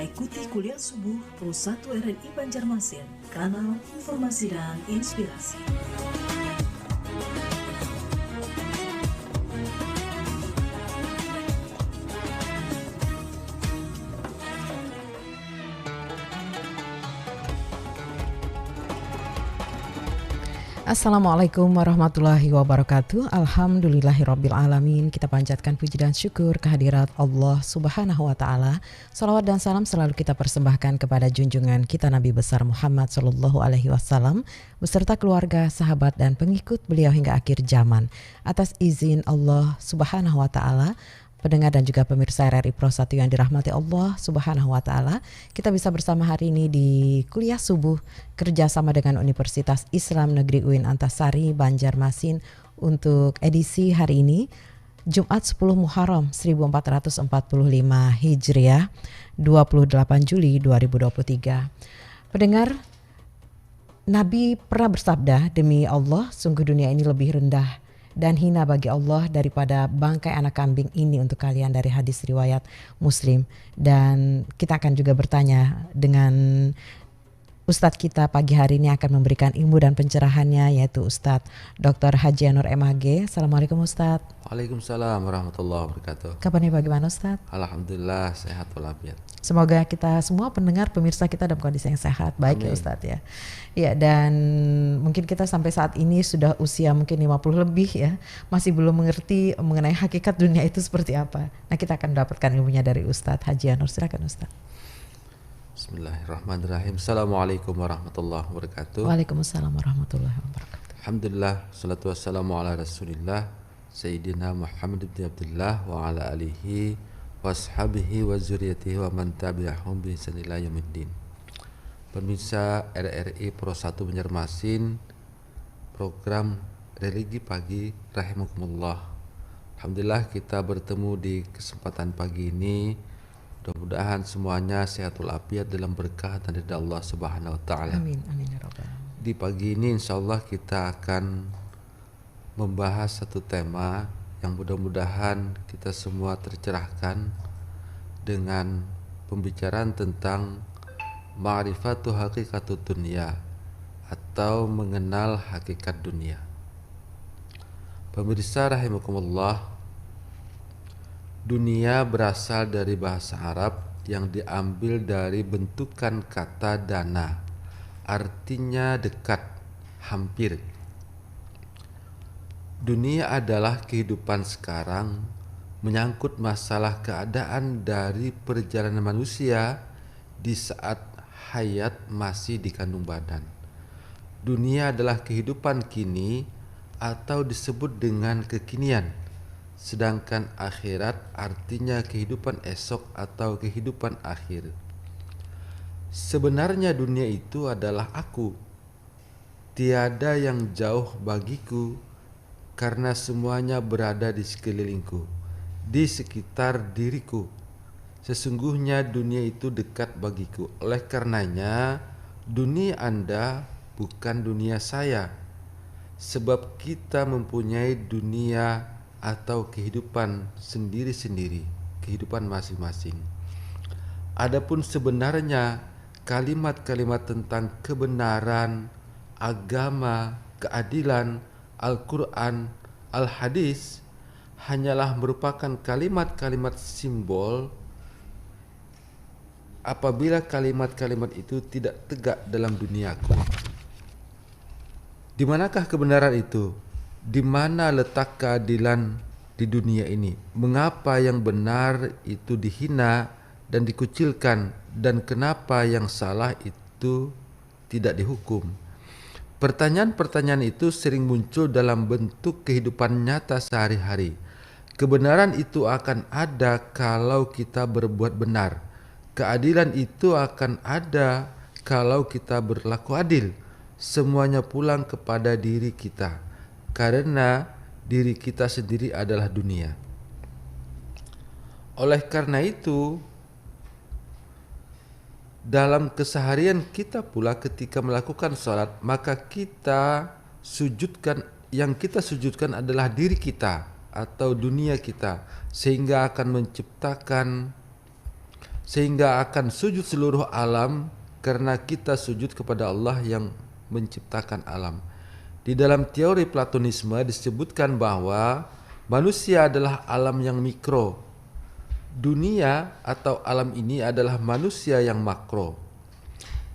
ikuti kuliah subuh Pro 1 RRI Banjarmasin, kanal informasi dan inspirasi. Assalamualaikum warahmatullahi wabarakatuh. Alhamdulillahirrabbilalamin. Kita panjatkan puji dan syukur kehadirat Allah subhanahu wa ta'ala. Salawat dan salam selalu kita persembahkan kepada junjungan kita Nabi besar Muhammad sallallahu alaihi wasallam beserta keluarga, sahabat dan pengikut beliau hingga akhir zaman. Atas izin Allah subhanahu wa ta'ala, pendengar dan juga pemirsa RRI Pro 1 yang dirahmati Allah subhanahu wa ta'ala, kita bisa bersama hari ini di kuliah subuh kerjasama dengan Universitas Islam Negeri UIN Antasari Banjarmasin untuk edisi hari ini Jumat 10 Muharram 1445 Hijriah 28 Juli 2023. Pendengar, Nabi pernah bersabda, demi Allah sungguh dunia ini lebih rendah dan hina bagi Allah daripada bangkai anak kambing ini untuk kalian, dari hadis riwayat Muslim. Dan kita akan juga bertanya dengan Ustadz kita pagi hari ini akan memberikan ilmu dan pencerahannya, yaitu Ustadz Dr. Haji Anur MHG. Assalamualaikum Ustadz. Waalaikumsalam warahmatullahi wabarakatuh. Kabarnya bagaimana Ustadz? Alhamdulillah sehat walafiat. Semoga kita semua pendengar pemirsa kita dalam kondisi yang sehat, baik. Amin. Ya Ustadz ya. Ya, dan mungkin kita sampai saat ini sudah usia mungkin 50 lebih ya, masih belum mengerti mengenai hakikat dunia itu seperti apa. Nah, kita akan mendapatkan ilmunya dari Ustadz Haji Anur. Silakan Ustadz. Bismillahirrahmanirrahim. Assalamualaikum warahmatullahi wabarakatuh. Waalaikumsalam warahmatullahi wabarakatuh. Alhamdulillah, salatu wassalamu ala rasulillah Sayyidina Muhammad bin Abdullah wa ala alihi wa ashabihi wa zuriyatihi wa man tabi'ahum bi ihsan ila yaumiddin. Pemirsa RRI Pro 1 Banjarmasin, program religi pagi rahimakumullah. Alhamdulillah kita bertemu di kesempatan pagi ini. Mudah-mudahan semuanya sehat walafiat dalam berkah dan ridha Allah Subhanahu wa taala. Amin amin ya rabbal alamin. Di pagi ini insyaallah kita akan membahas satu tema yang mudah-mudahan kita semua tercerahkan dengan pembicaraan tentang ma'rifatu haqiqatud dunya atau mengenal hakikat dunia. Pemirsa rahimakumullah, dunia berasal dari bahasa Arab yang diambil dari bentukan kata dana, artinya dekat, hampir. Dunia adalah kehidupan sekarang, menyangkut masalah keadaan dari perjalanan manusia di saat hayat masih di kandung badan. Dunia adalah kehidupan kini atau disebut dengan kekinian, sedangkan akhirat artinya kehidupan esok atau kehidupan akhir. Sebenarnya dunia itu adalah aku. Tiada yang jauh bagiku karena semuanya berada di sekelilingku, di sekitar diriku. Sesungguhnya dunia itu dekat bagiku. Oleh karenanya dunia Anda bukan dunia saya, sebab kita mempunyai dunia atau kehidupan sendiri-sendiri, kehidupan masing-masing. Adapun sebenarnya kalimat-kalimat tentang kebenaran, agama, keadilan, Al-Quran, Al-Hadis hanyalah merupakan kalimat-kalimat simbol apabila kalimat-kalimat itu tidak tegak dalam duniaku. Di manakah kebenaran itu? Di mana letak keadilan di dunia ini? Mengapa yang benar itu dihina dan dikucilkan, dan kenapa yang salah itu tidak dihukum? Pertanyaan-pertanyaan itu sering muncul dalam bentuk kehidupan nyata sehari-hari. Kebenaran itu akan ada kalau kita berbuat benar. Keadilan itu akan ada kalau kita berlaku adil. Semuanya pulang kepada diri kita, karena diri kita sendiri adalah dunia. Oleh karena itu, dalam keseharian kita pula ketika melakukan sholat, maka yang kita sujudkan adalah diri kita atau dunia kita, sehingga akan menciptakan sehingga akan sujud seluruh alam karena kita sujud kepada Allah yang menciptakan alam. Di dalam teori Platonisme disebutkan bahwa manusia adalah alam yang mikro. Dunia atau alam ini adalah manusia yang makro.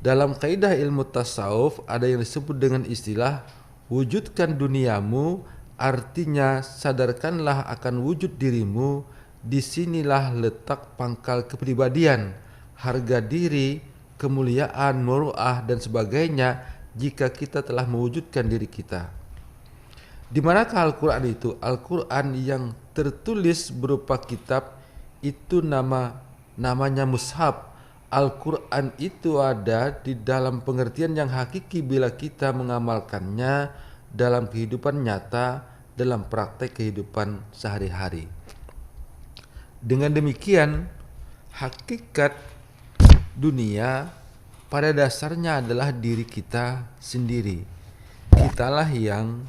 Dalam kaidah ilmu tasawuf ada yang disebut dengan istilah wujudkan duniamu, artinya sadarkanlah akan wujud dirimu. Disinilah letak pangkal kepribadian, harga diri, kemuliaan, muruah dan sebagainya jika kita telah mewujudkan diri kita. Di manakah Al-Quran itu? Al-Quran yang tertulis berupa kitab itu namanya mushaf. Al-Quran itu ada di dalam pengertian yang hakiki bila kita mengamalkannya dalam kehidupan nyata, dalam praktek kehidupan sehari-hari. Dengan demikian, hakikat dunia pada dasarnya adalah diri kita sendiri. Kitalah yang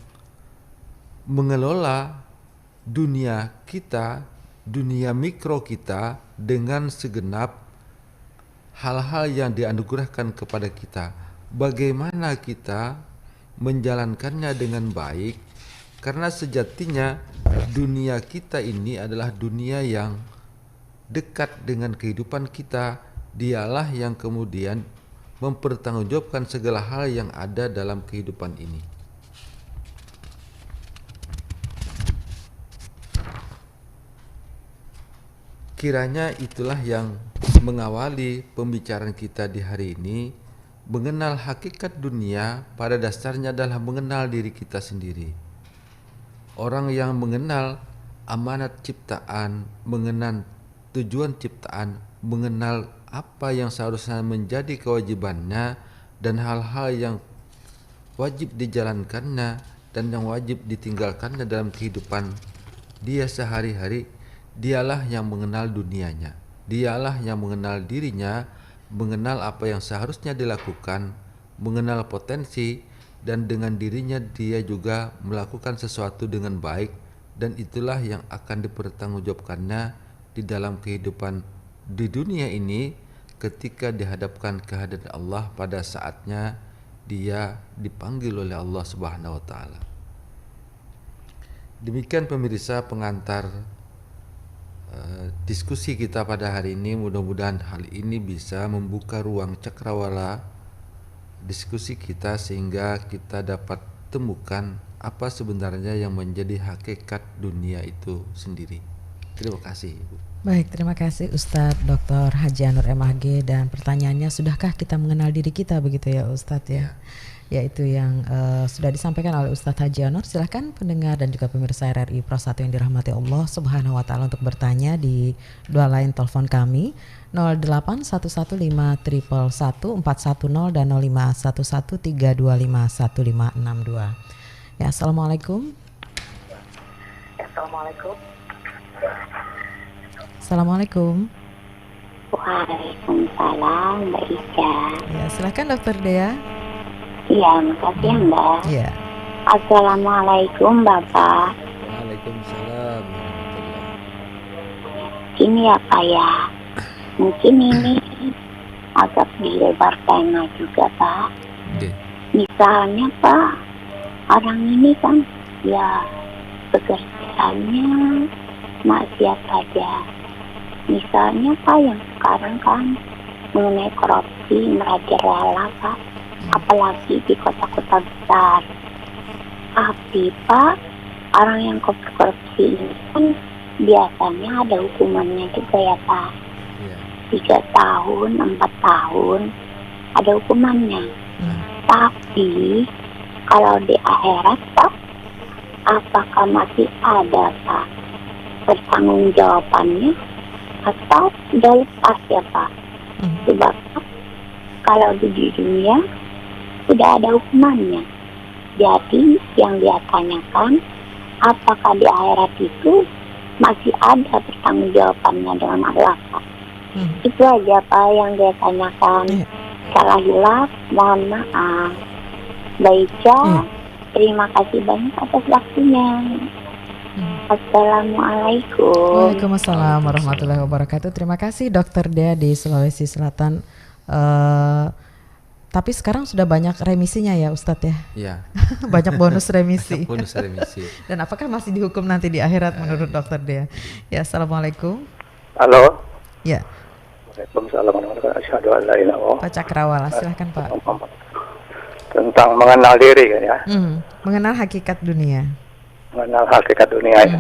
mengelola dunia kita, dunia mikro kita dengan segenap hal-hal yang dianugerahkan kepada kita. Bagaimana kita menjalankannya dengan baik, karena sejatinya dunia kita ini adalah dunia yang dekat dengan kehidupan kita. Dialah yang kemudian mempertanggungjawabkan segala hal yang ada dalam kehidupan ini. Kiranya itulah yang mengawali pembicaraan kita di hari ini. Mengenal hakikat dunia pada dasarnya adalah mengenal diri kita sendiri. Orang yang mengenal amanat ciptaan, mengenal tujuan ciptaan, mengenal apa yang seharusnya menjadi kewajibannya dan hal-hal yang wajib dijalankannya dan yang wajib ditinggalkannya dalam kehidupan dia sehari-hari, dialah yang mengenal dunianya, dialah yang mengenal dirinya, mengenal apa yang seharusnya dilakukan, mengenal potensi, dan dengan dirinya dia juga melakukan sesuatu dengan baik, dan itulah yang akan dipertanggungjawabkannya di dalam kehidupan di dunia ini ketika dihadapkan kehadirat Allah pada saatnya dia dipanggil oleh Allah Subhanahu wa taala. Demikian pemirsa pengantar diskusi kita pada hari ini. Mudah-mudahan hal ini bisa membuka ruang cakrawala diskusi kita sehingga kita dapat temukan apa sebenarnya yang menjadi hakikat dunia itu sendiri. Terima kasih, Ibu. Baik, terima kasih Ustadz Dr. Haji Anur MHG. Dan pertanyaannya, sudahkah kita mengenal diri kita, begitu ya Ustadz ya? Yaitu yang sudah disampaikan oleh Ustadz Haji Anur. Silahkan pendengar dan juga pemirsa RRI Pro 1 yang dirahmati Allah Subhanahu wa taala untuk bertanya di dua line telepon kami 0811511140 dan 051132515562. Ya, Assalamualaikum. Assalamualaikum. Assalamualaikum. Waalaikumsalam, Mbak Ica. Ya, silakan Dokter Dea. Iya, makasih ya Mbak. Ya. Assalamualaikum Bapak. Waalaikumsalam. Ini ya Pak ya, mungkin ini agak dilebar tema juga Pak. Misalnya Pak, orang ini kan ya pekerjaannya maksiat saja. Misalnya Pak yang sekarang kan mengenai korupsi merajalela Pak, apalagi di kota-kota besar. Tapi Pak, orang yang korupsi ini kan biasanya ada hukumannya juga ya Pak. 3 tahun, 4 tahun ada hukumannya. Tapi kalau di akhirat Pak, apakah masih ada Pak pertanggungjawabannya atau sudah lepas ya Pak? Sebab kalau di dunia sudah ada hukumannya. Jadi yang dia tanyakan, apakah di akhirat itu masih ada pertanggungjawabannya dengan Allah Pak? Itu aja Pak yang dia tanyakan. Salah hilaf, mohon maaf. Baiklah, terima kasih banyak atas waktunya. Assalamualaikum. Waalaikumsalam warahmatullahi wabarakatuh. Terima kasih Dokter Dea di Sulawesi Selatan. Tapi sekarang sudah banyak remisinya ya Ustadz ya? Ya. Banyak bonus remisi. Bonus remisi. Dan apakah masih dihukum nanti di akhirat menurut Dokter Dea? Ya, Assalamualaikum. Halo. Ya, Waalaikumsalam warahmatullahi wabarakatuh. Asyhadu an la ilaha illallah. Pak Cakrawala, silahkan Pak. Tentang mengenal diri kan ya. Mengenal hakikat dunia. Mengenal hakikat dunia ya.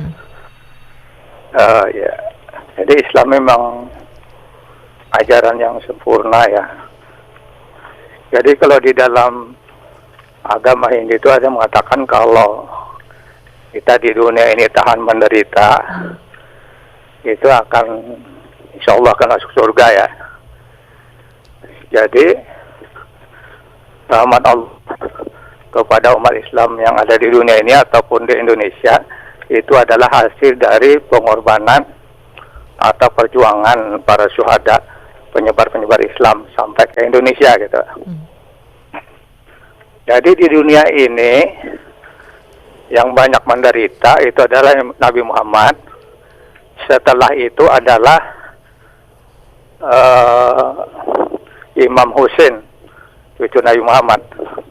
Ya. Jadi Islam memang ajaran yang sempurna ya. Jadi kalau di dalam agama Hindu itu ada mengatakan kalau kita di dunia ini tahan menderita, itu akan insya Allah akan masuk surga ya. Jadi rahmat Allah kepada umat Islam yang ada di dunia ini ataupun di Indonesia itu adalah hasil dari pengorbanan atau perjuangan para syuhada, penyebar-penyebar Islam sampai ke Indonesia gitu. Jadi di dunia ini yang banyak menderita itu adalah Nabi Muhammad. Setelah itu adalah Imam Husain, cucu Nabi Muhammad,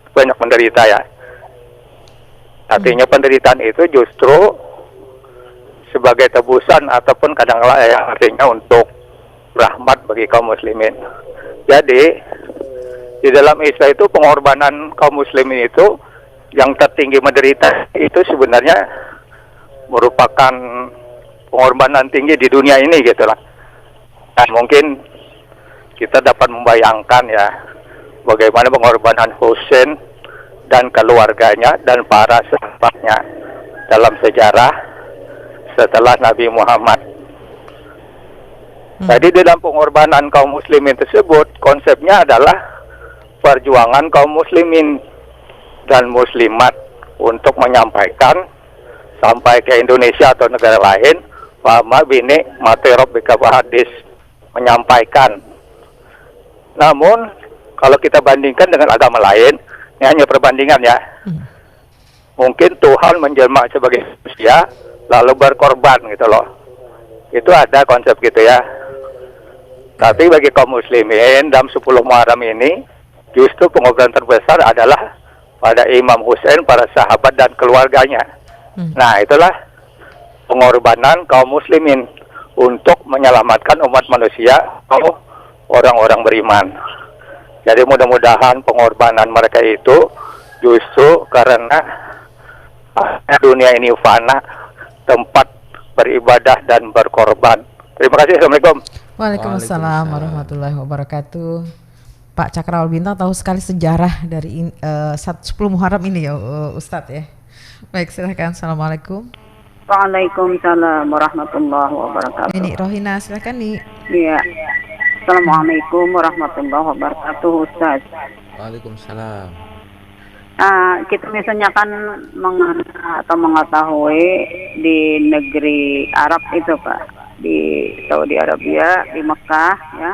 banyak menderita ya. Artinya penderitaan itu justru sebagai tebusan ataupun kadang-kadang artinya untuk rahmat bagi kaum muslimin. Jadi di dalam Islam itu pengorbanan kaum muslimin itu yang tertinggi menderita itu sebenarnya merupakan pengorbanan tinggi di dunia ini gitu lah. Nah, mungkin kita dapat membayangkan ya bagaimana pengorbanan Husain dan keluarganya dan para sahabatnya dalam sejarah setelah Nabi Muhammad. Jadi dalam pengorbanan kaum muslimin tersebut konsepnya adalah perjuangan kaum muslimin dan muslimat untuk menyampaikan sampai ke Indonesia atau negara lain fahma bini mati rabbika hadis, menyampaikan. Namun kalau kita bandingkan dengan agama lain, ini hanya perbandingan ya. Mungkin Tuhan menjelma sebagai manusia lalu berkorban gitu loh. Itu ada konsep gitu ya. Tapi bagi kaum muslimin dalam 10 Muharram ini justru pengorbanan terbesar adalah pada Imam Husain, para sahabat dan keluarganya. Nah, itulah pengorbanan kaum muslimin untuk menyelamatkan umat manusia atau orang-orang beriman. Jadi mudah-mudahan pengorbanan mereka itu justru karena dunia ini fana, tempat beribadah dan berkorban. Terima kasih. Assalamualaikum. Waalaikumsalam warahmatullahi wabarakatuh. Pak Cakrawala Bintang tahu sekali sejarah dari 10 Muharram ini ya Ustadz ya. Baik, silahkan. Assalamualaikum. Waalaikumsalam warahmatullahi wabarakatuh. Ini Rohina, silahkan nih. Iya. Assalamualaikum warahmatullahi wabarakatuh Ustaz. Waalaikumsalam. Kita misalnya kan mengetahui di negeri Arab itu Pak, di Saudi Arabia, di Mekah ya.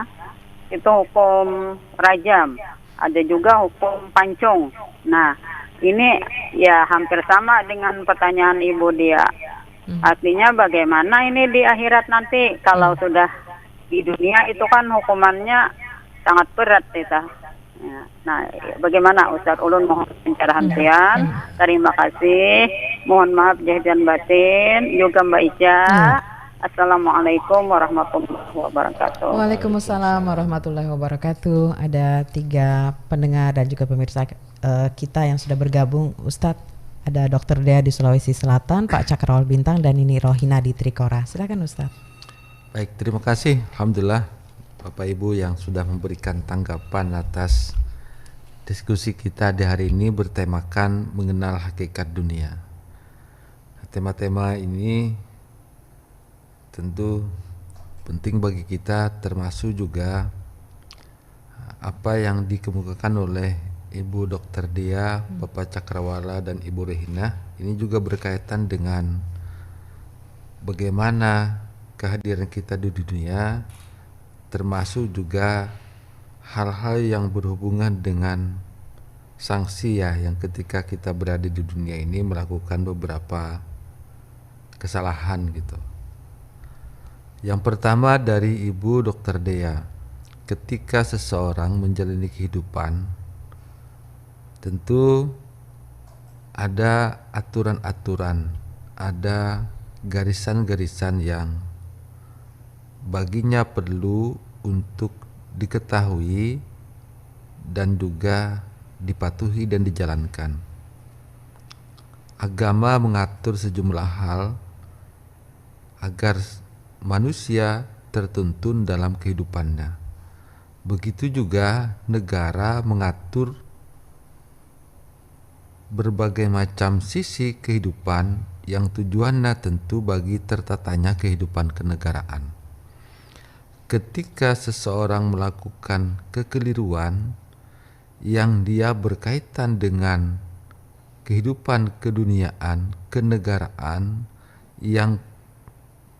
Itu hukum rajam, ada juga hukum pancung. Nah, ini ya hampir sama dengan pertanyaan Ibu Dia. Artinya bagaimana ini di akhirat nanti kalau sudah di dunia itu kan hukumannya sangat berat kita. Ya. Nah, bagaimana Ustaz Ulun mohon pencerahan pian. Terima kasih. Mohon maaf zahir dan batin juga Mbak Ica. Assalamualaikum warahmatullahi wabarakatuh. Waalaikumsalam warahmatullahi wabarakatuh. Ada 3 pendengar dan juga pemirsa kita yang sudah bergabung. Ustadz, ada Dokter Dea di Sulawesi Selatan, Pak Cakrawala Bintang, dan ini Rohina di Trikora. Silakan Ustadz. Baik, terima kasih. Alhamdulillah Bapak Ibu yang sudah memberikan tanggapan atas diskusi kita di hari ini bertemakan mengenal hakikat dunia. Tema-tema ini tentu penting bagi kita, termasuk juga apa yang dikemukakan oleh Ibu Dokter Dea, Bapak Cakrawala dan Ibu Rohina. Ini juga berkaitan dengan bagaimana kehadiran kita di dunia, termasuk juga hal-hal yang berhubungan dengan sanksi ya, yang ketika kita berada di dunia ini melakukan beberapa kesalahan gitu. Yang pertama dari Ibu Dr. Dea, ketika seseorang menjalani kehidupan, tentu ada aturan-aturan, ada garisan-garisan yang baginya perlu untuk diketahui dan juga dipatuhi dan dijalankan. Agama mengatur sejumlah hal agar manusia tertuntun dalam kehidupannya. Begitu juga negara mengatur berbagai macam sisi kehidupan yang tujuannya tentu bagi tertatanya kehidupan kenegaraan. Ketika seseorang melakukan kekeliruan yang dia berkaitan dengan kehidupan keduniaan, kenegaraan, yang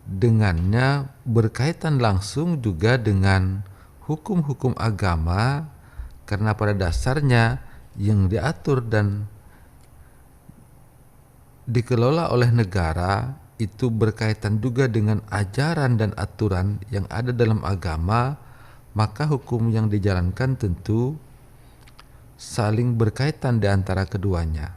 dengannya berkaitan langsung juga dengan hukum-hukum agama, karena pada dasarnya yang diatur dan dikelola oleh negara itu berkaitan juga dengan ajaran dan aturan yang ada dalam agama, maka hukum yang dijalankan tentu saling berkaitan di antara keduanya.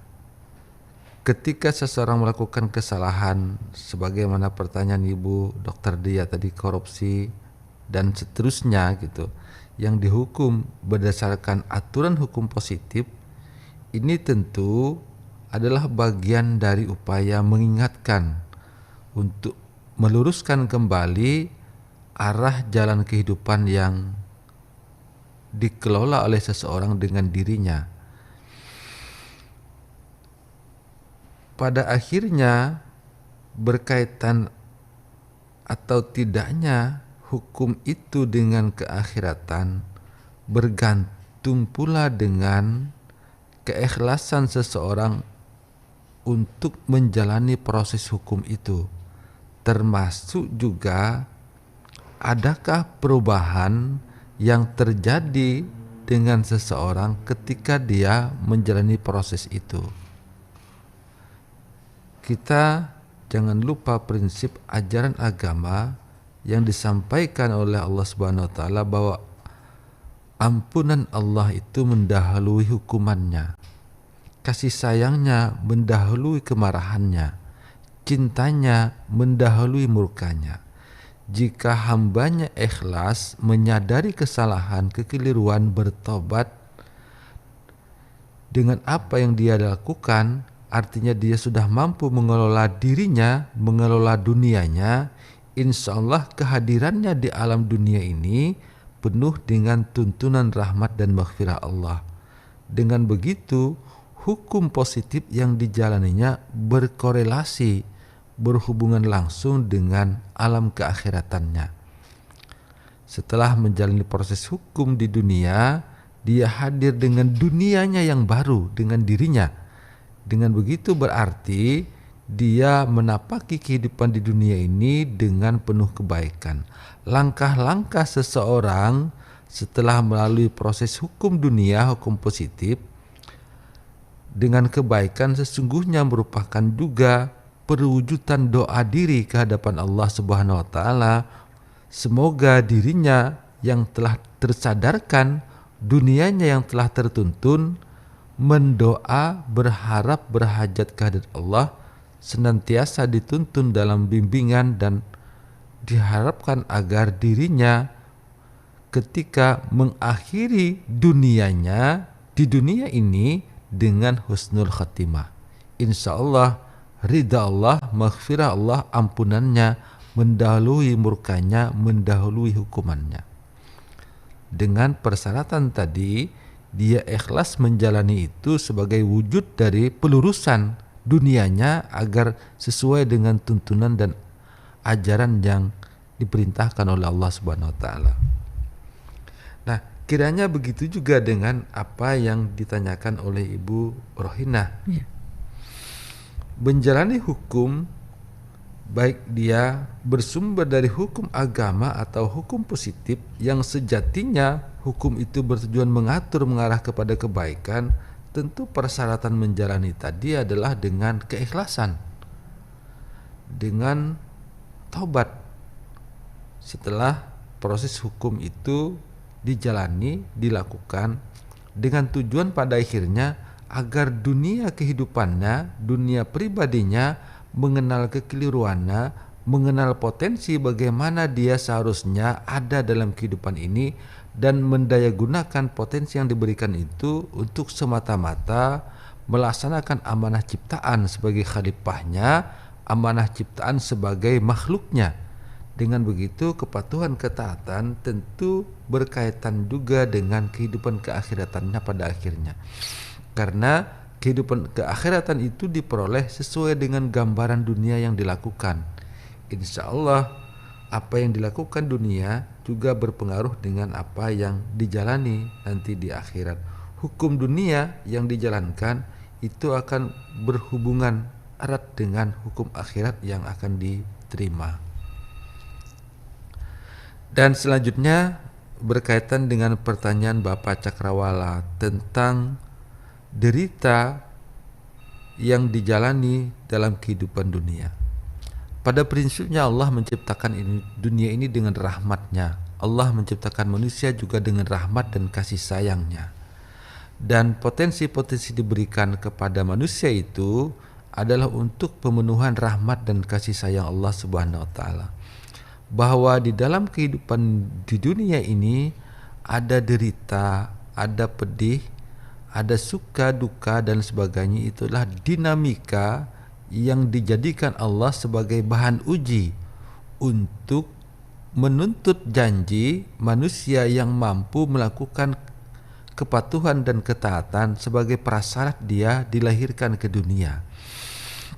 Ketika seseorang melakukan kesalahan, sebagaimana pertanyaan Ibu Dr. Dia tadi, korupsi dan seterusnya gitu, yang dihukum berdasarkan aturan hukum positif, ini tentu adalah bagian dari upaya mengingatkan untuk meluruskan kembali arah jalan kehidupan yang dikelola oleh seseorang dengan dirinya. Pada akhirnya berkaitan atau tidaknya hukum itu dengan keakhiratan bergantung pula dengan keikhlasan seseorang untuk menjalani proses hukum itu, termasuk juga adakah perubahan yang terjadi dengan seseorang ketika dia menjalani proses itu. Kita jangan lupa prinsip ajaran agama yang disampaikan oleh Allah Subhanahu wa taala bahwa ampunan Allah itu mendahului hukumannya. Kasih sayangnya mendahului kemarahannya. Cintanya mendahului murkanya. Jika hambanya ikhlas menyadari kesalahan, kekeliruan, bertobat dengan apa yang dia lakukan, artinya dia sudah mampu mengelola dirinya, mengelola dunianya. Insya Allah kehadirannya di alam dunia ini penuh dengan tuntunan rahmat dan maghfirah Allah. Dengan begitu, hukum positif yang dijalaninya berkorelasi, berhubungan langsung dengan alam keakhiratannya. Setelah menjalani proses hukum di dunia, dia hadir dengan dunianya yang baru, dengan dirinya. Dengan begitu berarti dia menapaki kehidupan di dunia ini dengan penuh kebaikan. Langkah-langkah seseorang setelah melalui proses hukum dunia, hukum positif, dengan kebaikan sesungguhnya merupakan juga perwujudan doa diri ke hadapan Allah Subhanahu wa taala. Semoga dirinya yang telah tersadarkan, dunianya yang telah tertuntun, mendoa, berharap, berhajat kehadirat Allah, senantiasa dituntun dalam bimbingan dan diharapkan agar dirinya ketika mengakhiri dunianya di dunia ini dengan husnul khatimah. Insya Allah ridha Allah, maghfirah Allah, ampunannya mendahului murkanya, mendahului hukumannya. Dengan persyaratan tadi, dia ikhlas menjalani itu sebagai wujud dari pelurusan dunianya agar sesuai dengan tuntunan dan ajaran yang diperintahkan oleh Allah Subhanahu wa taala. Nah, kiranya begitu juga dengan apa yang ditanyakan oleh Ibu Rohinah. Ya. Menjalani hukum, baik dia bersumber dari hukum agama atau hukum positif, yang sejatinya hukum itu bertujuan mengatur, mengarah kepada kebaikan, tentu persyaratan menjalani tadi adalah dengan keikhlasan. dengan taubat setelah proses hukum itu dijalani, dilakukan dengan tujuan pada akhirnya agar dunia kehidupannya, dunia pribadinya mengenal kekeliruannya, mengenal potensi bagaimana dia seharusnya ada dalam kehidupan ini dan mendayagunakan potensi yang diberikan itu untuk semata-mata melaksanakan amanah ciptaan sebagai khalifahnya, amanah ciptaan sebagai makhluknya. Dengan begitu kepatuhan ketaatan tentu berkaitan juga dengan kehidupan keakhiratannya pada akhirnya. Karena kehidupan keakhiratan itu diperoleh sesuai dengan gambaran dunia yang dilakukan. Insya Allah apa yang dilakukan dunia juga berpengaruh dengan apa yang dijalani nanti di akhirat. Hukum dunia yang dijalankan itu akan berhubungan erat dengan hukum akhirat yang akan diterima. Dan selanjutnya berkaitan dengan pertanyaan Bapak Cakrawala tentang derita yang dijalani dalam kehidupan dunia. Pada prinsipnya Allah menciptakan dunia ini dengan rahmatnya. Allah menciptakan manusia juga dengan rahmat dan kasih sayangnya. Dan potensi-potensi diberikan kepada manusia itu adalah untuk pemenuhan rahmat dan kasih sayang Allah Subhanahu wa taala. Bahwa di dalam kehidupan di dunia ini ada derita, ada pedih, ada suka duka dan sebagainya. Itulah dinamika yang dijadikan Allah sebagai bahan uji untuk menuntut janji manusia yang mampu melakukan kepatuhan dan ketaatan sebagai prasyarat dia dilahirkan ke dunia.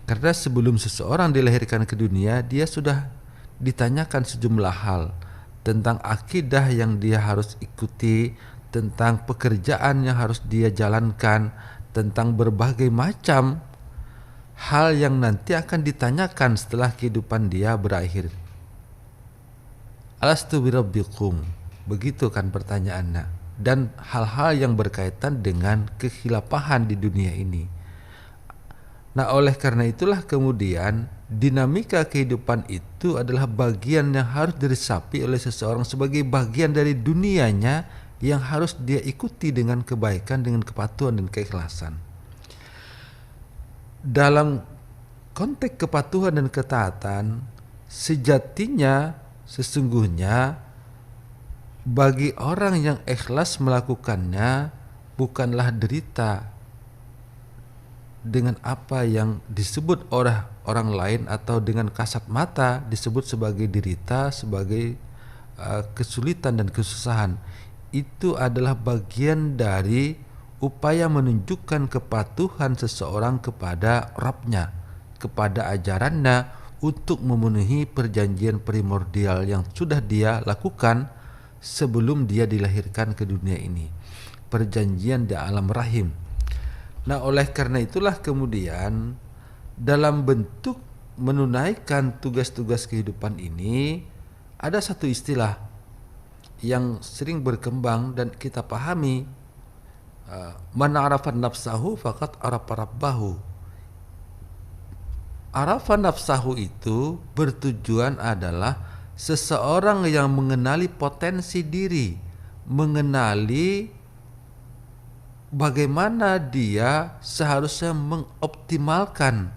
Karena sebelum seseorang dilahirkan ke dunia, dia sudah ditanyakan sejumlah hal tentang akidah yang dia harus ikuti, tentang pekerjaan yang harus dia jalankan, tentang berbagai macam hal yang nanti akan ditanyakan setelah kehidupan dia berakhir. Alastu birabbikum, begitu kan pertanyaannya, dan hal-hal yang berkaitan dengan kekhilafahan di dunia ini. Nah, oleh karena itulah kemudian dinamika kehidupan itu adalah bagian yang harus diresapi oleh seseorang sebagai bagian dari dunianya yang harus dia ikuti dengan kebaikan, dengan kepatuhan dan keikhlasan. Dalam konteks kepatuhan dan ketaatan, sejatinya sesungguhnya bagi orang yang ikhlas melakukannya bukanlah derita dengan apa yang disebut oleh orang lain atau dengan kasat mata disebut sebagai derita, sebagai kesulitan dan kesusahan. Itu adalah bagian dari upaya menunjukkan kepatuhan seseorang kepada Rabb-nya, kepada ajarannya untuk memenuhi perjanjian primordial yang sudah dia lakukan sebelum dia dilahirkan ke dunia ini, perjanjian di alam rahim. Nah, oleh karena itulah kemudian dalam bentuk menunaikan tugas-tugas kehidupan ini ada satu istilah yang sering berkembang dan kita pahami, man arafa nafsahu faqad arafa rabbahu. Arafa nafsahu itu bertujuan adalah seseorang yang mengenali potensi diri, mengenali bagaimana dia seharusnya mengoptimalkan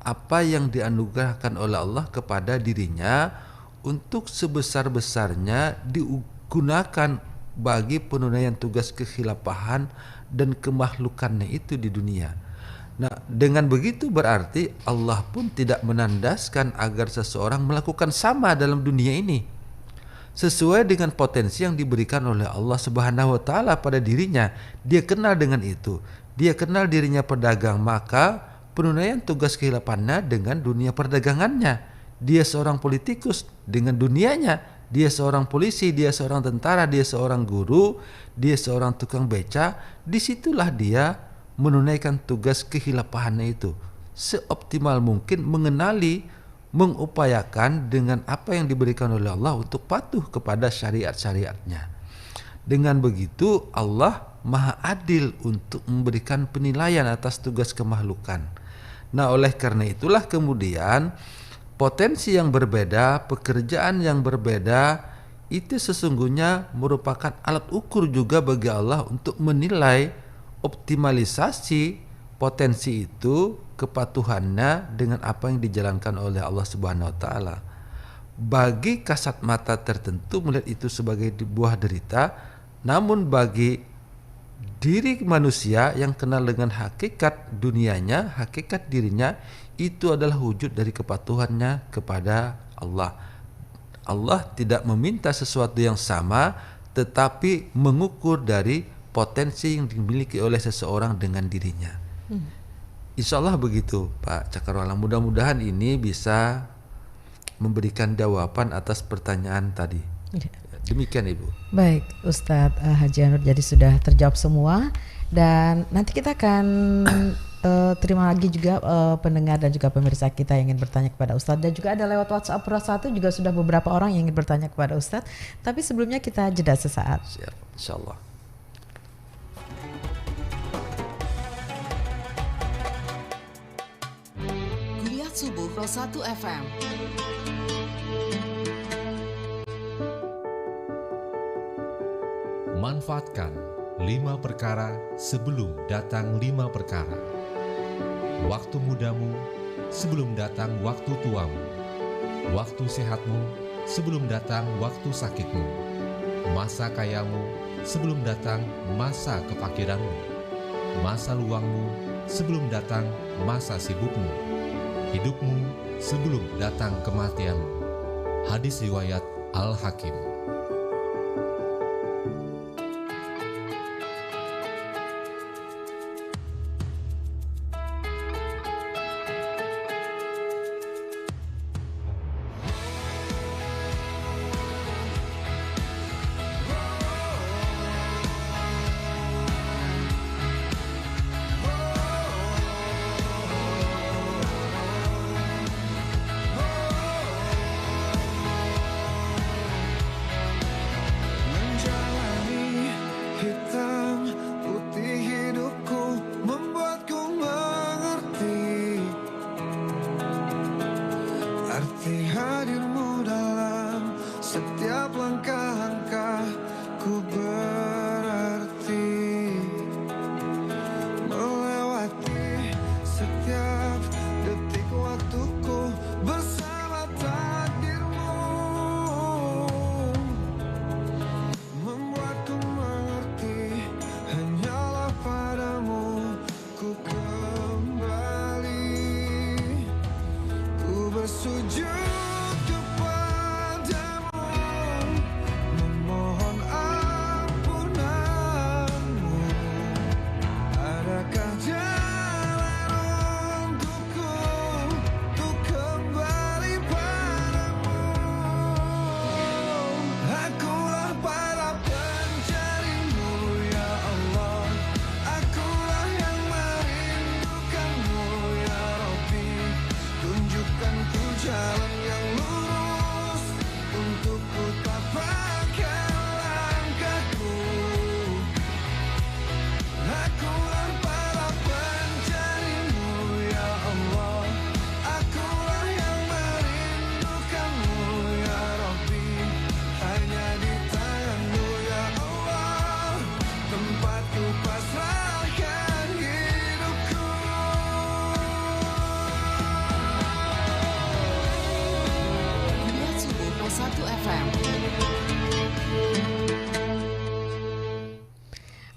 apa yang dianugerahkan oleh Allah kepada dirinya untuk sebesar-besarnya digunakan bagi penunaian tugas kekhilafahan dan kemakhlukannya itu di dunia. Nah, dengan begitu berarti Allah pun tidak menandaskan agar seseorang melakukan sama dalam dunia ini sesuai dengan potensi yang diberikan oleh Allah Subhanahu wa taala pada dirinya. Dia kenal dengan itu. Dia kenal dirinya pedagang, maka penunaian tugas kehilafannya dengan dunia perdagangannya. Dia seorang politikus dengan dunianya. Dia seorang polisi, dia seorang tentara, dia seorang guru, dia seorang tukang beca. Disitulah dia menunaikan tugas kehilafahannya itu seoptimal mungkin, mengenali, mengupayakan dengan apa yang diberikan oleh Allah untuk patuh kepada syariat-syariatnya. Dengan begitu Allah maha adil untuk memberikan penilaian atas tugas kemakhlukan. Nah, oleh karena itulah kemudian potensi yang berbeda, pekerjaan yang berbeda, itu sesungguhnya merupakan alat ukur juga bagi Allah untuk menilai optimalisasi potensi itu, kepatuhannya dengan apa yang dijalankan oleh Allah Subhanahu wa taala. Bagi kasat mata tertentu melihat itu sebagai buah derita, namun bagi diri manusia yang kenal dengan hakikat dunianya, hakikat dirinya, itu adalah wujud dari kepatuhannya kepada Allah. Allah tidak meminta sesuatu yang sama, tetapi mengukur dari potensi yang dimiliki oleh seseorang dengan dirinya. Insya Allah begitu Pak Cakrawala. Mudah-mudahan ini bisa memberikan jawaban atas pertanyaan tadi. Demikian Ibu. Baik Ustadz Haji Anur, jadi sudah terjawab semua. Dan nanti kita akan terima lagi juga pendengar dan juga pemirsa kita yang ingin bertanya kepada Ustadz. Dan juga ada lewat WhatsApp Pro 1 juga sudah beberapa orang yang ingin bertanya kepada Ustadz. Tapi sebelumnya kita jeda sesaat. Siap, insya Allah. Kuliah Subuh Pro 1 FM. Manfaatkan 5 perkara sebelum datang 5 perkara. Waktu mudamu sebelum datang waktu tuamu. Waktu sehatmu sebelum datang waktu sakitmu. Masa kayamu sebelum datang masa kefakiranmu. Masa luangmu sebelum datang masa sibukmu. Hidupmu sebelum datang kematianmu. Hadis riwayat Al-Hakim.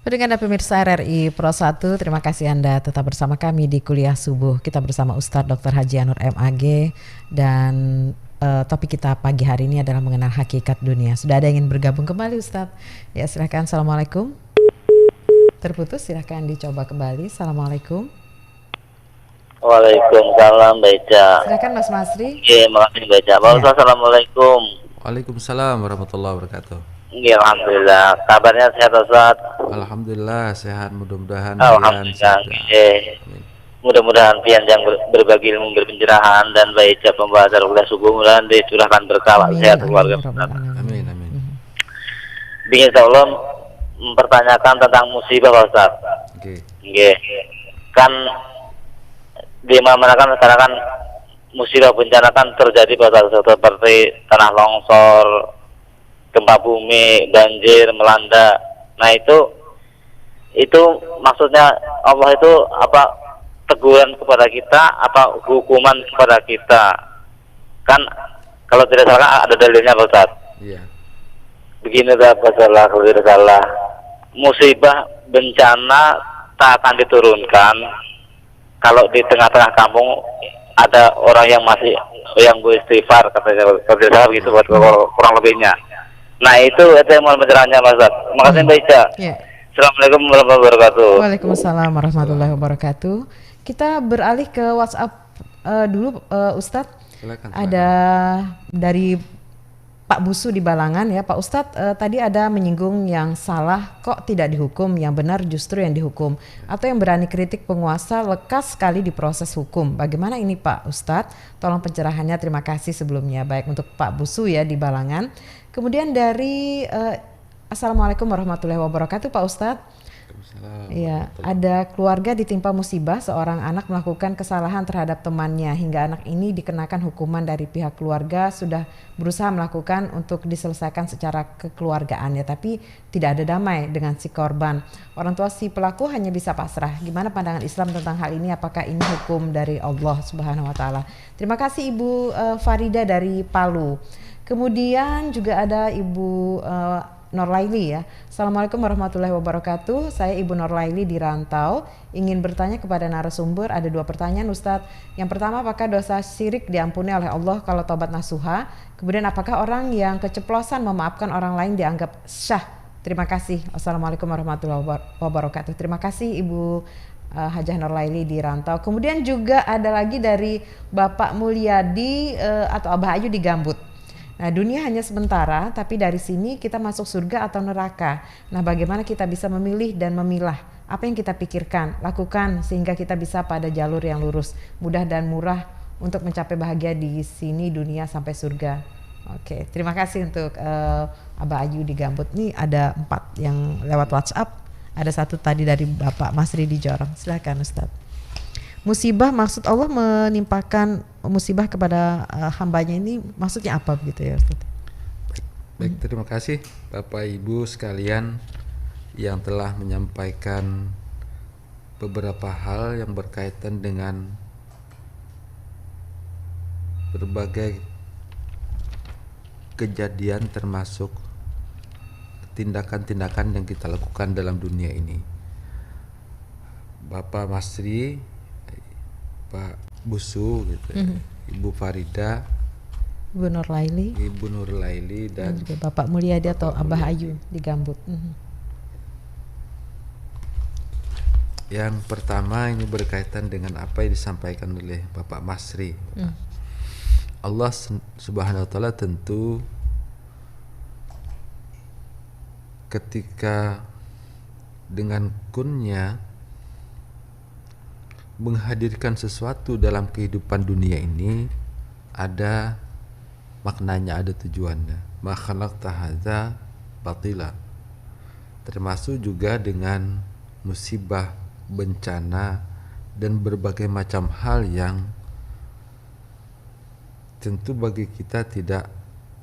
Pendengar dan pemirsa RRI Pro 1, terima kasih Anda tetap bersama kami di Kuliah Subuh. Kita bersama Ustadz Dr. Haji Anur MAG dan topik kita pagi hari ini adalah mengenal hakikat dunia. Sudah ada yang ingin bergabung kembali Ustadz? Ya silakan. Assalamualaikum. Terputus, silakan dicoba kembali. Assalamualaikum. Waalaikumsalam Baca. Silakan Mas Masri. Iya, makasih Baca. Pak Ustaz, Assalamualaikum. Waalaikumsalam warahmatullahi wabarakatuh. Iya, alhamdulillah. Kabarnya sehat Ustaz? Alhamdulillah sehat, mudah-mudahan. Alhamdulillah. Mudah-mudahan pian yang berbagi ilmu, berpencerahan dan baca pembahasan kuliah subuh mudah-mudahan dicurahkan berkah sehat keluarga. Amin amin. Ingin Allah mempertanyakan tentang musibah Pak Ustaz. Oke. Kan di mana kan sekarang kan musibah bencana kan terjadi pada saat seperti tanah longsor, gempa bumi, banjir melanda. Nah itu maksudnya Allah itu apa, teguran kepada kita, apa hukuman kepada kita? Kan kalau tidak salah ada dalilnya Pak Ustaz. Iya. Begini Pak salah, kalau tidak salah, musibah bencana tak akan diturunkan kalau di tengah-tengah kampung ada orang yang masih yang beristighfar, katanya kalau tidak salah begitu buat kurang lebihnya. Nah itu yang mau penjelasannya Pak Ustaz. Terima kasih Mbak Ica. Yeah. Assalamualaikum warahmatullahi wabarakatuh. Waalaikumsalam warahmatullahi wabarakatuh. Kita beralih ke WhatsApp dulu Ustadz. Silakan. Ada dari Pak Busu di Balangan ya, Pak Ustadz tadi ada menyinggung yang salah kok tidak dihukum, yang benar justru yang dihukum, atau yang berani kritik penguasa lekas sekali diproses hukum. Bagaimana ini Pak Ustadz? Tolong pencerahannya, terima kasih sebelumnya. Baik, untuk Pak Busu ya di Balangan. Kemudian dari Assalamualaikum warahmatullahi wabarakatuh Pak Ustadz. Ya, ada keluarga ditimpa musibah, seorang anak melakukan kesalahan terhadap temannya hingga anak ini dikenakan hukuman dari pihak keluarga, sudah berusaha melakukan untuk diselesaikan secara kekeluargaan ya, tapi tidak ada damai dengan si korban. Orang tua si pelaku hanya bisa pasrah. Gimana pandangan Islam tentang hal ini? Apakah ini hukum dari Allah Subhanahu wa taala? Terima kasih Ibu Farida dari Palu. Kemudian juga ada Ibu Norlaili ya. Assalamualaikum warahmatullahi wabarakatuh. Saya Ibu Norlaili di Rantau. Ingin bertanya kepada narasumber, ada 2 pertanyaan Ustadz. Yang pertama, apakah dosa syirik diampuni oleh Allah kalau tobat nasuha? Kemudian apakah orang yang keceplosan memaafkan orang lain dianggap syah? Terima kasih. Assalamualaikum warahmatullahi wabarakatuh. Terima kasih Ibu Hajah Norlaili di Rantau. Kemudian juga ada lagi dari Bapak Mulyadi atau Abah Ayu di Gambut. Nah, dunia hanya sementara, tapi dari sini kita masuk surga atau neraka. Nah, bagaimana kita bisa memilih dan memilah apa yang kita pikirkan, lakukan sehingga kita bisa pada jalur yang lurus, mudah dan murah untuk mencapai bahagia di sini dunia sampai surga. Oke, terima kasih untuk Abah Ayu di Gambut. Nih ada 4 yang lewat WhatsApp. Ada 1 tadi dari Bapak Masri di Jorong. Silakan Ustaz. Musibah, maksud Allah menimpakan musibah kepada hambanya ini maksudnya apa begitu ya Ustaz? Baik, terima kasih Bapak Ibu sekalian yang telah menyampaikan beberapa hal yang berkaitan dengan berbagai kejadian termasuk tindakan-tindakan yang kita lakukan dalam dunia ini. Bapak Masri, Pak Busu gitu, Ibu Farida, Ibu Nurlaili dan juga Bapak Mulyadi atau Abah Ayu di Gambut. Yang pertama ini berkaitan dengan apa yang disampaikan oleh Bapak Masri. Allah Subhanahu wa taala tentu ketika dengan kunnya menghadirkan sesuatu dalam kehidupan dunia ini ada maknanya, ada tujuannya. Ma khalaqta hadza batila. Termasuk juga dengan musibah, bencana dan berbagai macam hal yang tentu bagi kita tidak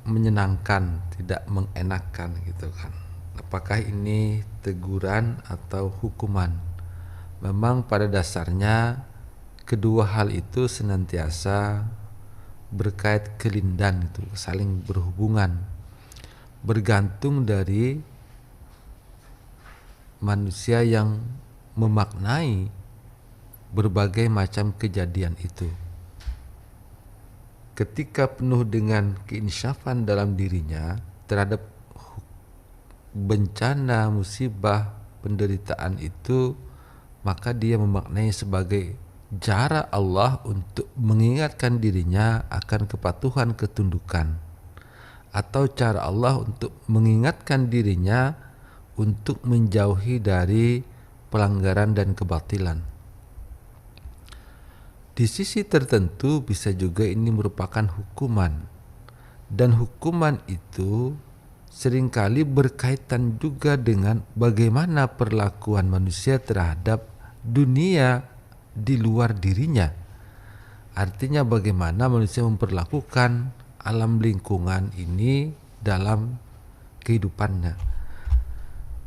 menyenangkan, tidak mengenakan gitu kan. Apakah ini teguran atau hukuman? Memang pada dasarnya kedua hal itu senantiasa berkait kelindan, itu saling berhubungan, bergantung dari manusia yang memaknai berbagai macam kejadian itu. Ketika penuh dengan keinsyafan dalam dirinya terhadap bencana, musibah, penderitaan itu, maka dia memaknai sebagai cara Allah untuk mengingatkan dirinya akan kepatuhan, ketundukan, atau cara Allah untuk mengingatkan dirinya untuk menjauhi dari pelanggaran dan kebatilan. Di sisi tertentu bisa juga ini merupakan hukuman, dan hukuman itu seringkali berkaitan juga dengan bagaimana perlakuan manusia terhadap dunia di luar dirinya. Artinya bagaimana manusia memperlakukan alam lingkungan ini dalam kehidupannya.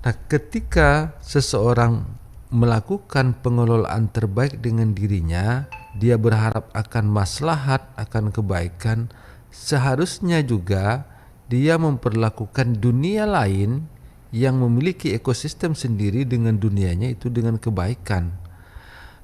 Nah, ketika seseorang melakukan pengelolaan terbaik dengan dirinya, dia berharap akan maslahat, akan kebaikan, seharusnya juga dia memperlakukan dunia lain yang memiliki ekosistem sendiri dengan dunianya itu dengan kebaikan.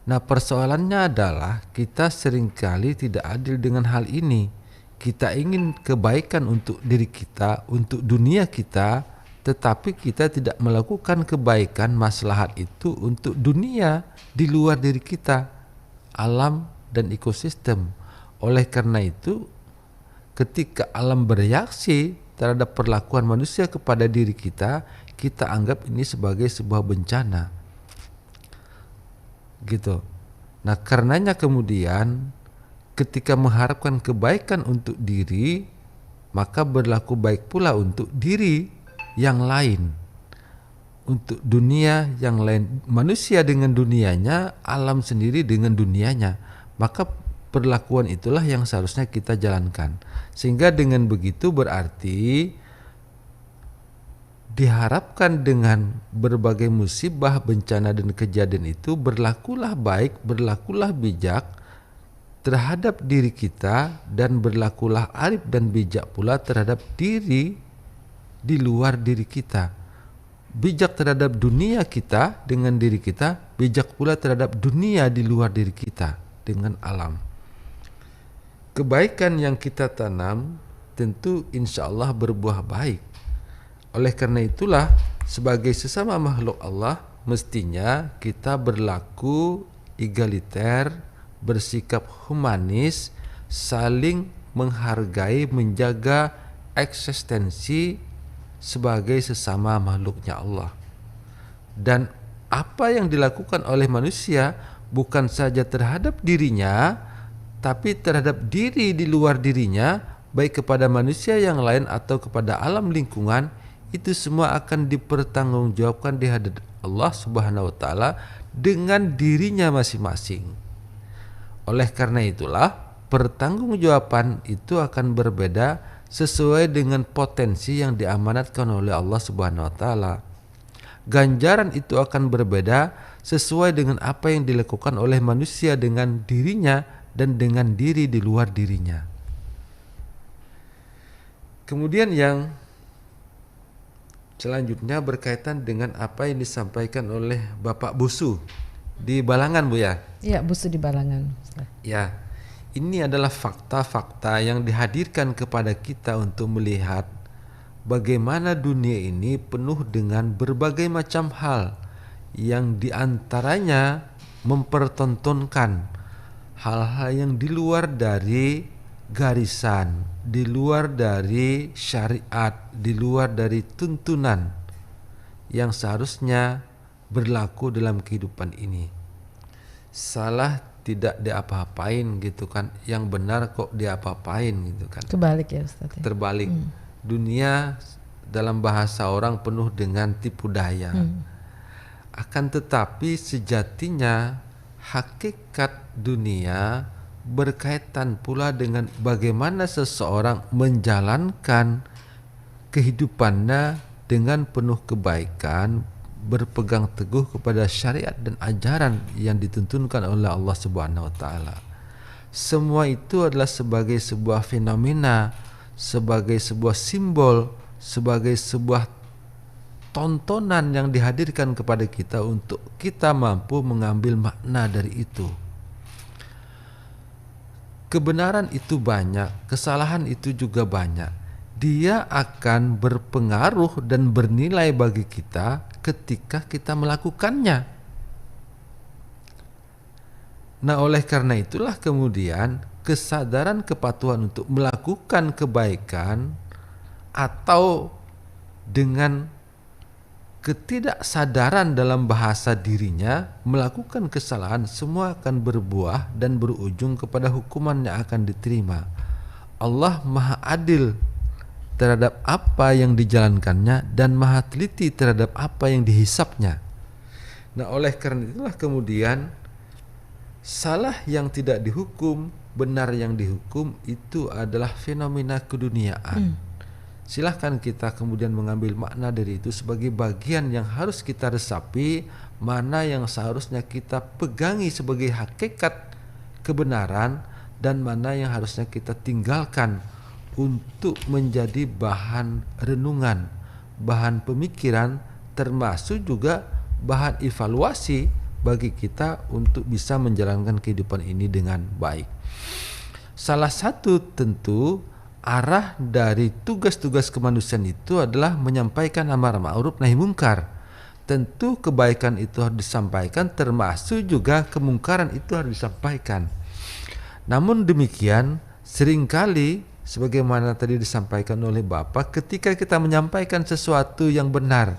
Nah, persoalannya adalah kita seringkali tidak adil dengan hal ini. Kita ingin kebaikan untuk diri kita, untuk dunia kita, tetapi kita tidak melakukan kebaikan maslahat itu untuk dunia di luar diri kita, alam dan ekosistem. Oleh karena itu, ketika alam bereaksi terhadap perlakuan manusia kepada diri kita, kita anggap ini sebagai sebuah bencana. Gitu. Nah, karenanya kemudian ketika mengharapkan kebaikan untuk diri, maka berlaku baik pula untuk diri yang lain, untuk dunia yang lain, manusia dengan dunianya, alam sendiri dengan dunianya. Maka perlakuan itulah yang seharusnya kita jalankan. Sehingga dengan begitu berarti diharapkan dengan berbagai musibah, bencana dan kejadian itu berlakulah baik, berlakulah bijak terhadap diri kita, dan berlakulah arif dan bijak pula terhadap diri di luar diri kita. Bijak terhadap dunia kita dengan diri kita, bijak pula terhadap dunia di luar diri kita dengan alam. Kebaikan yang kita tanam tentu insya Allah berbuah baik. Oleh karena itulah, sebagai sesama makhluk Allah, mestinya kita berlaku egaliter, bersikap humanis, saling menghargai, menjaga eksistensi sebagai sesama makhluknya Allah. Dan apa yang dilakukan oleh manusia bukan saja terhadap dirinya, tapi terhadap diri di luar dirinya, baik kepada manusia yang lain atau kepada alam lingkungan, itu semua akan dipertanggungjawabkan di hadapan Allah Subhanahu wa taala dengan dirinya masing-masing. Oleh karena itulah, pertanggungjawaban itu akan berbeda sesuai dengan potensi yang diamanatkan oleh Allah Subhanahu wa taala. Ganjaran itu akan berbeda sesuai dengan apa yang dilakukan oleh manusia dengan dirinya dan dengan diri di luar dirinya. Kemudian yang selanjutnya berkaitan dengan apa yang disampaikan oleh Bapak Busu di Balangan, Bu ya? Iya, Busu di Balangan. Ya, ini adalah fakta-fakta yang dihadirkan kepada kita untuk melihat bagaimana dunia ini penuh dengan berbagai macam hal yang diantaranya mempertontonkan hal-hal yang di luar dari garisan, di luar dari syariat, di luar dari tuntunan yang seharusnya berlaku dalam kehidupan ini. Salah tidak diapa-apain gitu kan, yang benar kok diapa-apain gitu kan. Terbalik ya Ustaz. Terbalik. Dunia dalam bahasa orang penuh dengan tipu daya. Akan tetapi sejatinya hakikat dunia berkaitan pula dengan bagaimana seseorang menjalankan kehidupannya dengan penuh kebaikan, berpegang teguh kepada syariat dan ajaran yang dituntunkan oleh Allah Subhanahu wa taala. Semua itu adalah sebagai sebuah fenomena, sebagai sebuah simbol, sebagai sebuah tontonan yang dihadirkan kepada kita untuk kita mampu mengambil makna dari itu. Kebenaran itu banyak, kesalahan itu juga banyak. Dia akan berpengaruh dan bernilai bagi kita ketika kita melakukannya. Nah, oleh karena itulah kemudian kesadaran kepatuhan untuk melakukan kebaikan atau dengan ketidaksadaran dalam bahasa dirinya melakukan kesalahan, semua akan berbuah dan berujung kepada hukuman yang akan diterima. Allah Maha Adil terhadap apa yang dijalankannya dan Maha Teliti terhadap apa yang dihisapnya. Nah, oleh karena itulah kemudian salah yang tidak dihukum, benar yang dihukum itu adalah fenomena keduniaan. Silahkan kita kemudian mengambil makna dari itu sebagai bagian yang harus kita resapi, mana yang seharusnya kita pegangi sebagai hakikat kebenaran dan mana yang harusnya kita tinggalkan untuk menjadi bahan renungan, bahan pemikiran, termasuk juga bahan evaluasi bagi kita untuk bisa menjalankan kehidupan ini dengan baik. Salah satu tentu arah dari tugas-tugas kemanusiaan itu adalah menyampaikan amar ma'ruf nahi mungkar. Tentu kebaikan itu harus disampaikan, termasuk juga kemungkaran itu harus disampaikan. Namun demikian, seringkali sebagaimana tadi disampaikan oleh Bapak, ketika kita menyampaikan sesuatu yang benar,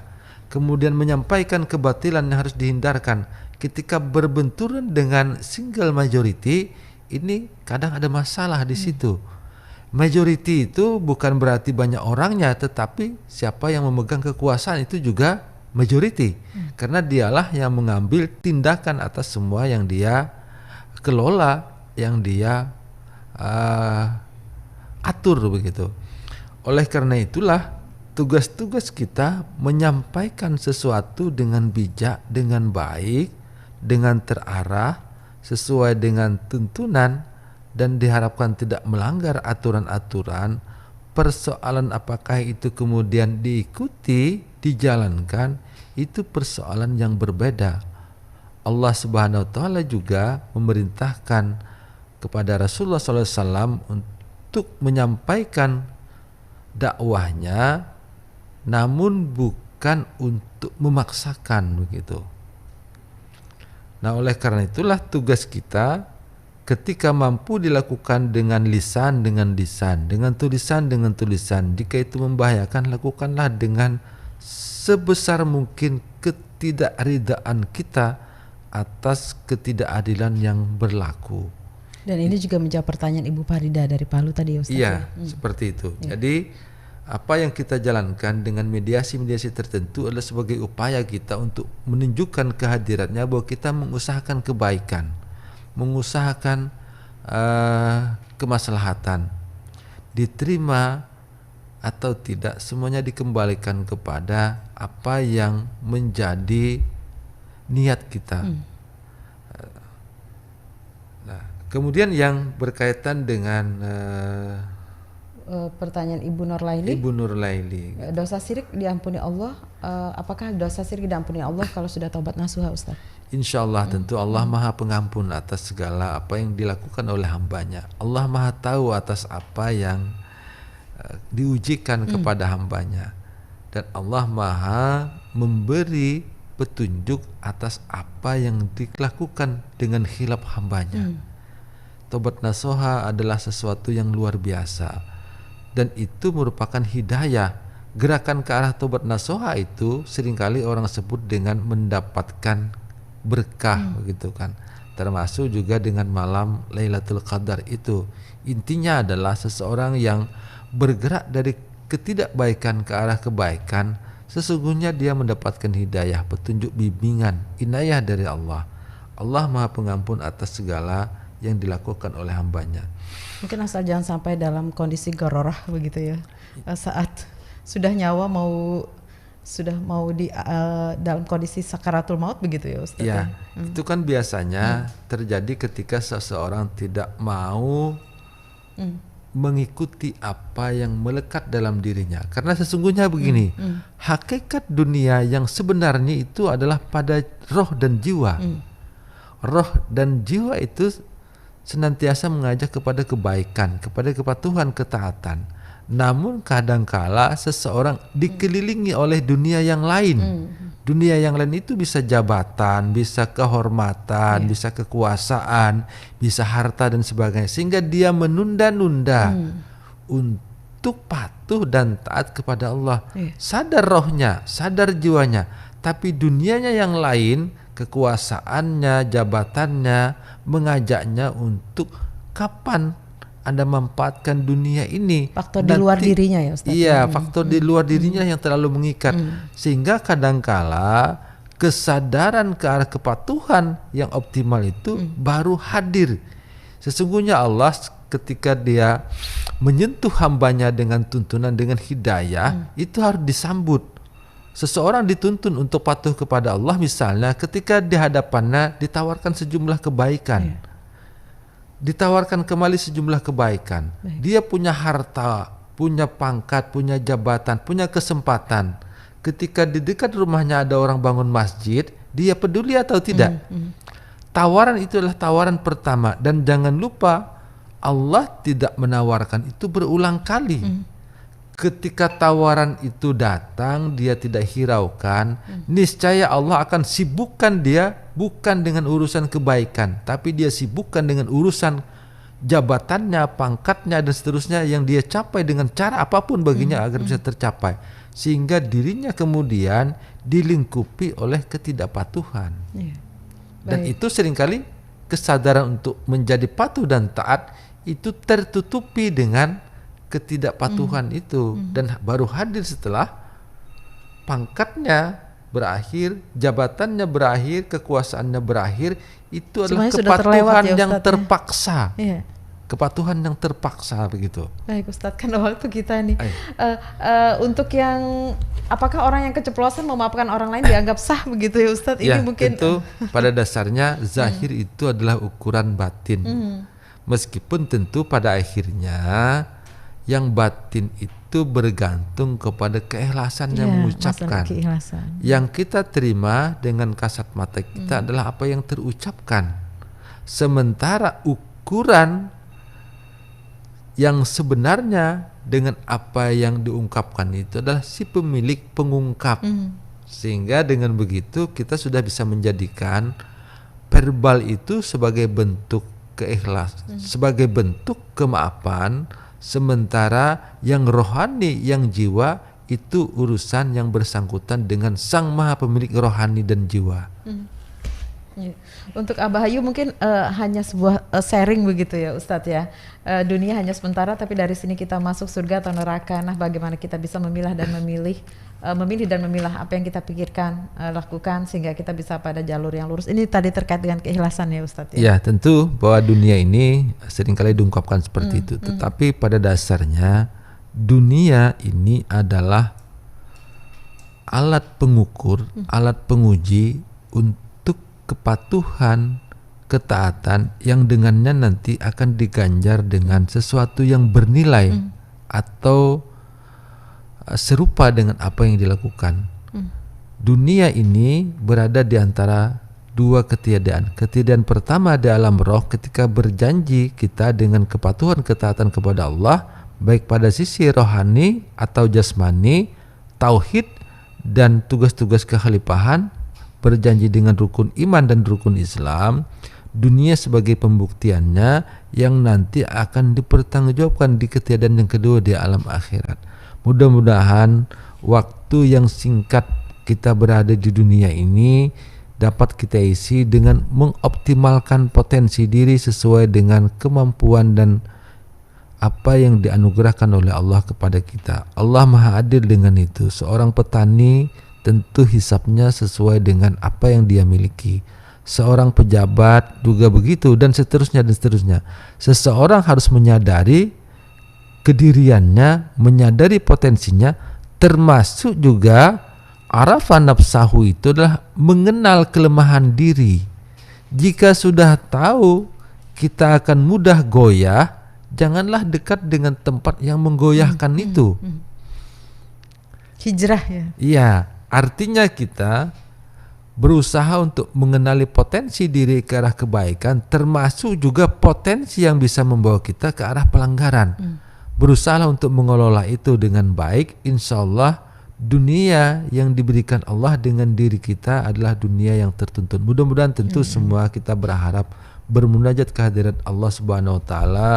kemudian menyampaikan kebatilan yang harus dihindarkan, ketika berbenturan dengan single majority, ini kadang ada masalah di situ. Majority itu bukan berarti banyak orangnya, tetapi siapa yang memegang kekuasaan itu juga majority, karena dialah yang mengambil tindakan atas semua yang dia kelola, yang dia atur begitu. Oleh karena itulah tugas-tugas kita menyampaikan sesuatu dengan bijak, dengan baik, dengan terarah, sesuai dengan tuntunan, dan diharapkan tidak melanggar aturan-aturan. Persoalan apakah itu kemudian diikuti, dijalankan, itu persoalan yang berbeda. Allah Subhanahu wa taala juga memerintahkan kepada Rasulullah SAW untuk menyampaikan dakwahnya, namun bukan untuk memaksakan begitu. Nah, oleh karena itulah tugas kita ketika mampu dilakukan dengan lisan, dengan tulisan, jika itu membahayakan, lakukanlah dengan sebesar mungkin ketidakridaan kita atas ketidakadilan yang berlaku. Dan ini juga menjawab pertanyaan Ibu Farida dari Palu tadi, Ustaz. Iya, seperti itu. Jadi apa yang kita jalankan dengan mediasi-mediasi tertentu adalah sebagai upaya kita untuk menunjukkan kehadirannya, bahwa kita mengusahakan kebaikan, mengusahakan kemaslahatan. Diterima atau tidak, semuanya dikembalikan kepada apa yang menjadi niat kita. Nah, kemudian yang berkaitan dengan pertanyaan Ibu Nurlaili. Dosa syirik diampuni Allah. Apakah dosa syirik diampuni Allah kalau sudah taubat nasuha, Ustaz? Insya Allah tentu Allah Maha Pengampun atas segala apa yang dilakukan oleh hambanya. Allah Maha tahu atas apa yang diujikan kepada hambanya, dan Allah Maha memberi petunjuk atas apa yang dilakukan dengan khilaf hambanya. Taubat nasuha adalah sesuatu yang luar biasa, dan itu merupakan hidayah. Gerakan ke arah taubat nasuha itu seringkali orang sebut dengan mendapatkan berkah begitu kan, termasuk juga dengan malam Lailatul Qadar itu. Intinya adalah seseorang yang bergerak dari ketidakbaikan ke arah kebaikan, sesungguhnya dia mendapatkan hidayah, petunjuk, bimbingan, inayah dari Allah. Allah Maha Pengampun atas segala yang dilakukan oleh hambanya. Mungkin asal jangan sampai dalam kondisi gororah begitu ya, saat sudah nyawa sudah mau di dalam kondisi sakaratul maut begitu ya, Ustaz. Ya, itu kan biasanya terjadi ketika seseorang tidak mau mengikuti apa yang melekat dalam dirinya. Karena sesungguhnya begini, hakikat dunia yang sebenarnya itu adalah pada roh dan jiwa. Roh dan jiwa itu senantiasa mengajak kepada kebaikan, kepada kepatuhan, ketaatan. Namun kadangkala seseorang dikelilingi oleh dunia yang lain. Dunia yang lain itu bisa jabatan, bisa kehormatan, bisa kekuasaan, bisa harta dan sebagainya, sehingga dia menunda-nunda untuk patuh dan taat kepada Allah. Sadar rohnya, sadar jiwanya, tapi dunianya yang lain, kekuasaannya, jabatannya mengajaknya untuk kapan Anda memanfaatkan dunia ini. Faktor di luar dirinya ya, Ustaz. Iya, faktor di luar dirinya yang terlalu mengikat. Sehingga kadangkala kesadaran ke arah kepatuhan yang optimal itu baru hadir Sesungguhnya Allah ketika dia menyentuh hambanya dengan tuntunan, dengan hidayah, itu harus disambut. Seseorang dituntun untuk patuh kepada Allah, misalnya ketika di hadapannya ditawarkan sejumlah kebaikan, ditawarkan kembali sejumlah kebaikan. Dia punya harta, punya pangkat, punya jabatan, punya kesempatan. Ketika di dekat rumahnya ada orang bangun masjid, dia peduli atau tidak? Tawaran itu adalah tawaran pertama, dan jangan lupa Allah tidak menawarkan itu berulang kali. Ketika tawaran itu datang, dia tidak hiraukan, niscaya Allah akan sibukkan dia bukan dengan urusan kebaikan, tapi dia sibukkan dengan urusan jabatannya, pangkatnya, dan seterusnya yang dia capai dengan cara apapun baginya agar bisa tercapai, sehingga dirinya kemudian dilingkupi oleh ketidakpatuhan. Dan itu seringkali kesadaran untuk menjadi patuh dan taat itu tertutupi dengan ketidakpatuhan itu, dan baru hadir setelah pangkatnya berakhir, jabatannya berakhir, kekuasaannya berakhir. Itu adalah kepatuhan yang terpaksa. Kepatuhan yang terpaksa begitu. Baik Ustadz, karena waktu kita nih. Untuk yang apakah orang yang keceplosan memaafkan orang lain dianggap sah begitu ya Ustadz? Ini mungkin tentu pada dasarnya zahir itu adalah ukuran batin. Meskipun tentu pada akhirnya yang batin itu bergantung kepada keikhlasan yang mengucapkan. Yang kita terima dengan kasat mata kita adalah apa yang terucapkan. Sementara ukuran yang sebenarnya dengan apa yang diungkapkan itu adalah si pemilik pengungkap. Sehingga dengan begitu kita sudah bisa menjadikan verbal itu sebagai bentuk keikhlasan, sebagai bentuk kemaafan, sementara yang rohani, yang jiwa itu urusan yang bersangkutan dengan Sang Maha Pemilik rohani dan jiwa. Untuk Abah Ayu mungkin hanya sebuah sharing begitu ya Ustadz ya. Dunia hanya sementara, tapi dari sini kita masuk surga atau neraka. Nah, bagaimana kita bisa memilah dan memilih dan memilah apa yang kita pikirkan, lakukan sehingga kita bisa pada jalur yang lurus. Ini tadi terkait dengan keikhlasan ya Ustadz ya. Ya, tentu bahwa dunia ini seringkali diungkapkan seperti itu. Tetapi pada dasarnya dunia ini adalah alat pengukur, alat penguji untuk kepatuhan, ketaatan yang dengannya nanti akan diganjar dengan sesuatu yang bernilai atau serupa dengan apa yang dilakukan. Dunia ini berada di antara dua ketiadaan. Ketiadaan pertama di alam roh ketika berjanji kita dengan kepatuhan, ketaatan kepada Allah, baik pada sisi rohani atau jasmani, tauhid dan tugas-tugas kekhalifahan, berjanji dengan rukun iman dan rukun Islam, dunia sebagai pembuktiannya yang nanti akan dipertanggungjawabkan di ketiadaan yang kedua di alam akhirat. Mudah-mudahan waktu yang singkat kita berada di dunia ini dapat kita isi dengan mengoptimalkan potensi diri sesuai dengan kemampuan dan apa yang dianugerahkan oleh Allah kepada kita. Allah Maha Adil dengan itu. Seorang petani tentu hisapnya sesuai dengan apa yang dia miliki. Seorang pejabat juga begitu, dan seterusnya dan seterusnya. Seseorang harus menyadari kediriannya, menyadari potensinya, termasuk juga arafa nafsahu itu adalah mengenal kelemahan diri. Jika sudah tahu kita akan mudah goyah, janganlah dekat dengan tempat yang menggoyahkan itu. Hijrah ya. Iya. Artinya kita berusaha untuk mengenali potensi diri ke arah kebaikan, termasuk juga potensi yang bisa membawa kita ke arah pelanggaran. Berusaha untuk mengelola itu dengan baik. Insya Allah dunia yang diberikan Allah dengan diri kita adalah dunia yang tertuntun. Mudah-mudahan tentu semua kita berharap bermunajat kehadirat Allah Subhanahu Wa Taala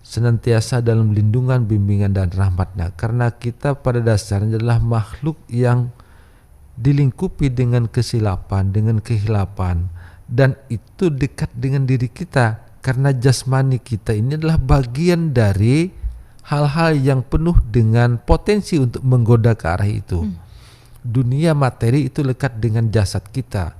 senantiasa dalam lindungan, bimbingan dan rahmatnya, karena kita pada dasarnya adalah makhluk yang dilingkupi dengan kesilapan, dengan kehilapan, dan itu dekat dengan diri kita karena jasmani kita ini adalah bagian dari hal-hal yang penuh dengan potensi untuk menggoda ke arah itu. Dunia materi itu lekat dengan jasad kita.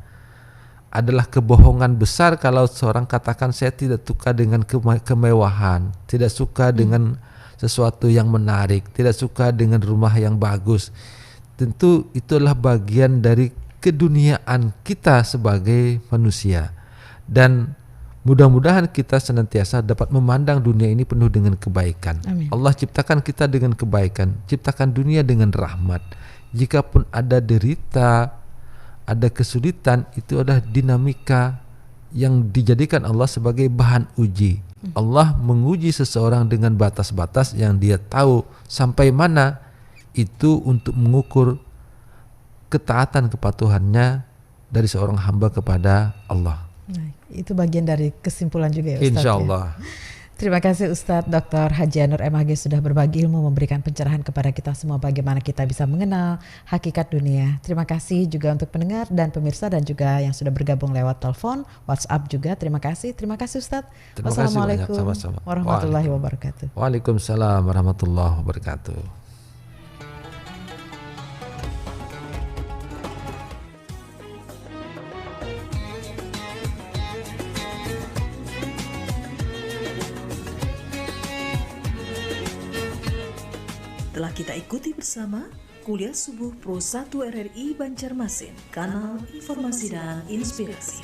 adalah kebohongan besar kalau seorang katakan saya tidak suka dengan kemewahan, tidak suka dengan sesuatu yang menarik, tidak suka dengan rumah yang bagus. Tentu itu adalah bagian dari keduniaan kita sebagai manusia. Dan mudah-mudahan kita senantiasa dapat memandang dunia ini penuh dengan kebaikan. Amin. Allah ciptakan kita dengan kebaikan, ciptakan dunia dengan rahmat. Jikapun ada derita, ada kesulitan, itu adalah dinamika yang dijadikan Allah sebagai bahan uji. Allah menguji seseorang dengan batas-batas yang dia tahu sampai mana itu untuk mengukur ketaatan kepatuhannya dari seorang hamba kepada Allah. Nah, itu bagian dari kesimpulan juga ya Ustadz. Insya Allah. Terima kasih Ustadz Dr. Haji Anur MAG sudah berbagi ilmu, memberikan pencerahan kepada kita semua bagaimana kita bisa mengenal hakikat dunia. Terima kasih juga untuk pendengar dan pemirsa dan juga yang sudah bergabung lewat telepon, WhatsApp juga. Terima kasih Ustadz. Wassalamualaikum warahmatullahi wabarakatuh. Waalaikumsalam warahmatullahi wabarakatuh. Telah kita ikuti bersama Kuliah Subuh Pro 1 RRI Banjarmasin, kanal informasi dan inspirasi.